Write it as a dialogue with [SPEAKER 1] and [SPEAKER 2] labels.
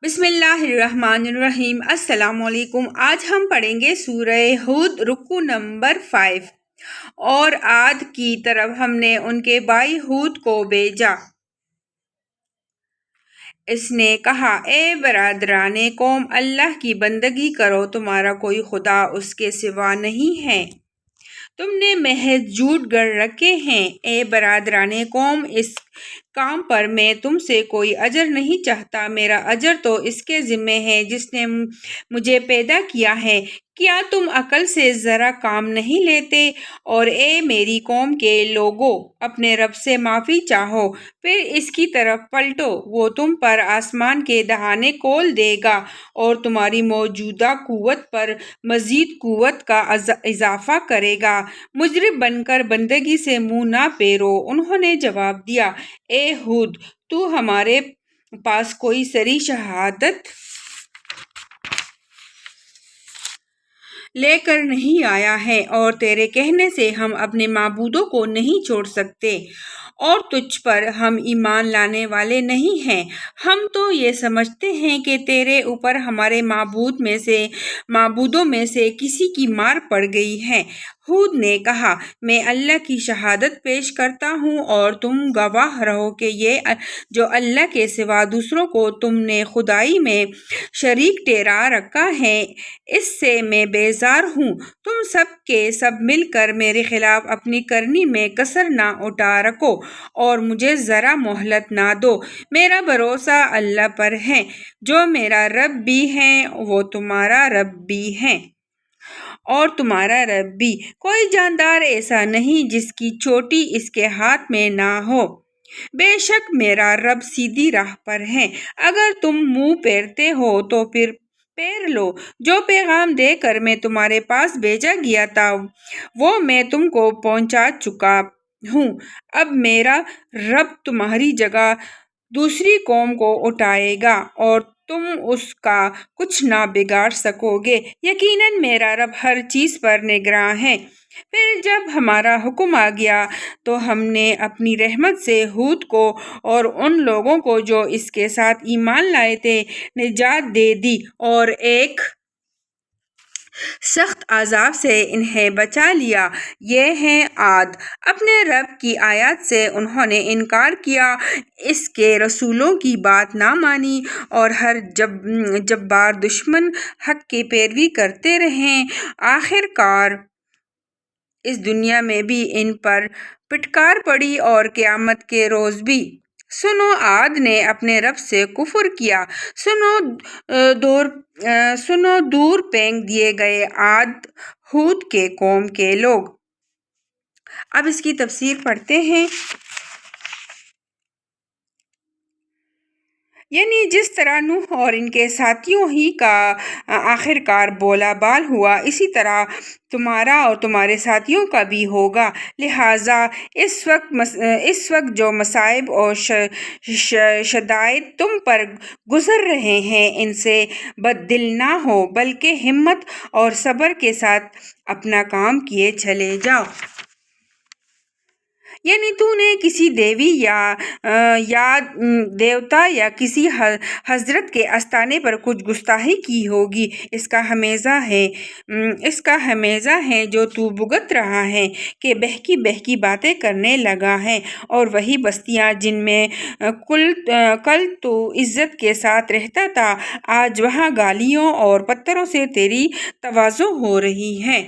[SPEAKER 1] بسم اللہ الرحمن الرحیم۔ السلام علیکم۔ آج ہم پڑھیں گے سورہ ہود رکوع نمبر 5۔ اور عاد کی طرف ہم نے ان کے بھائی ہود کو بھیجا۔ اس نے کہا، اے برادران قوم، اللہ کی بندگی کرو، تمہارا کوئی خدا اس کے سوا نہیں ہے، تم نے محض جھوٹ گڑھ رکھے ہیں۔ اے برادران قوم، اس کام پر میں تم سے کوئی اجر نہیں چاہتا، میرا اجر تو اس کے ذمہ ہے جس نے مجھے پیدا کیا ہے۔ کیا تم عقل سے ذرا کام نہیں لیتے؟ اور اے میری قوم کے لوگو، اپنے رب سے معافی چاہو، پھر اس کی طرف پلٹو، وہ تم پر آسمان کے دہانے کھول دے گا اور تمہاری موجودہ قوت پر مزید قوت کا اضافہ کرے گا۔ مجرم بن کر بندگی سے منہ نہ پھیرو۔ انہوں نے جواب دیا، اے ہود، تو ہمارے پاس کوئی صریح شہادت لے کر نہیں آیا ہے، اور تیرے کہنے سے ہم اپنے معبودوں کو نہیں چھوڑ سکتے، اور تجھ پر ہم ایمان لانے والے نہیں ہیں۔ ہم تو یہ سمجھتے ہیں کہ تیرے اوپر ہمارے معبودوں میں سے کسی کی مار پڑ گئی ہے۔ ہود نے کہا، میں اللہ کی شہادت پیش کرتا ہوں اور تم گواہ رہو کہ یہ جو اللہ کے سوا دوسروں کو تم نے خدائی میں شریک ٹھہرا رکھا ہے، اس سے میں بیزار ہوں۔ تم سب کے سب مل کر میرے خلاف اپنی کرنی میں کسر نہ اٹھا رکھو اور مجھے ذرا مہلت نہ دو۔ میرا بھروسہ اللہ پر ہے، جو میرا رب بھی ہے وہ تمہارا رب بھی ہے، اور تمہارا رب بھی۔ کوئی جاندار ایسا نہیں جس کی چوٹی اس کے ہاتھ میں نہ ہو۔ بے شک میرا رب سیدھی راہ پر ہے۔ اگر تم منہ پھیرتے ہو تو پھر پھیر لو۔ جو پیغام دے کر میں تمہارے پاس بھیجا گیا تھا وہ میں تم کو پہنچا چکا ہوں۔ اب میرا رب تمہاری جگہ دوسری قوم کو اٹھائے گا اور تم اس کا کچھ نہ بگاڑ سکو گے۔ یقیناً میرا رب ہر چیز پر نگراں ہے۔ پھر جب ہمارا حکم آ گیا تو ہم نے اپنی رحمت سے ہود کو اور ان لوگوں کو جو اس کے ساتھ ایمان لائے تھے نجات دے دی، اور ایک سخت عذاب سے انہیں بچا لیا۔ یہ ہیں عاد۔ اپنے رب کی آیات سے انہوں نے انکار کیا، اس کے رسولوں کی بات نہ مانی، اور ہر جبار دشمن حق کی پیروی کرتے رہے۔ آخر کار اس دنیا میں بھی ان پر پھٹکار پڑی اور قیامت کے روز بھی۔ سنو، عاد نے اپنے رب سے کفر کیا۔ سنو، دور پھینک دیے گئے عاد ہود کے قوم کے لوگ۔ اب اس کی تفسیر پڑھتے ہیں۔ یعنی جس طرح نوح اور ان کے ساتھیوں ہی کا آخر کار بولا بال ہوا، اسی طرح تمہارا اور تمہارے ساتھیوں کا بھی ہوگا۔ لہٰذا اس وقت جو مصائب اور شدائد تم پر گزر رہے ہیں، ان سے بد دل نہ ہو، بلکہ ہمت اور صبر کے ساتھ اپنا کام کیے چلے جاؤ۔ یعنی تو نے کسی دیوی یا دیوتا یا کسی حضرت کے آستانے پر کچھ گستاخی کی ہوگی، اس کا ہمیزہ ہے جو تو بھگت رہا ہے کہ بہکی باتیں کرنے لگا ہے، اور وہی بستیاں جن میں کل تو عزت کے ساتھ رہتا تھا، آج وہاں گالیوں اور پتھروں سے تیری تواضع ہو رہی ہے۔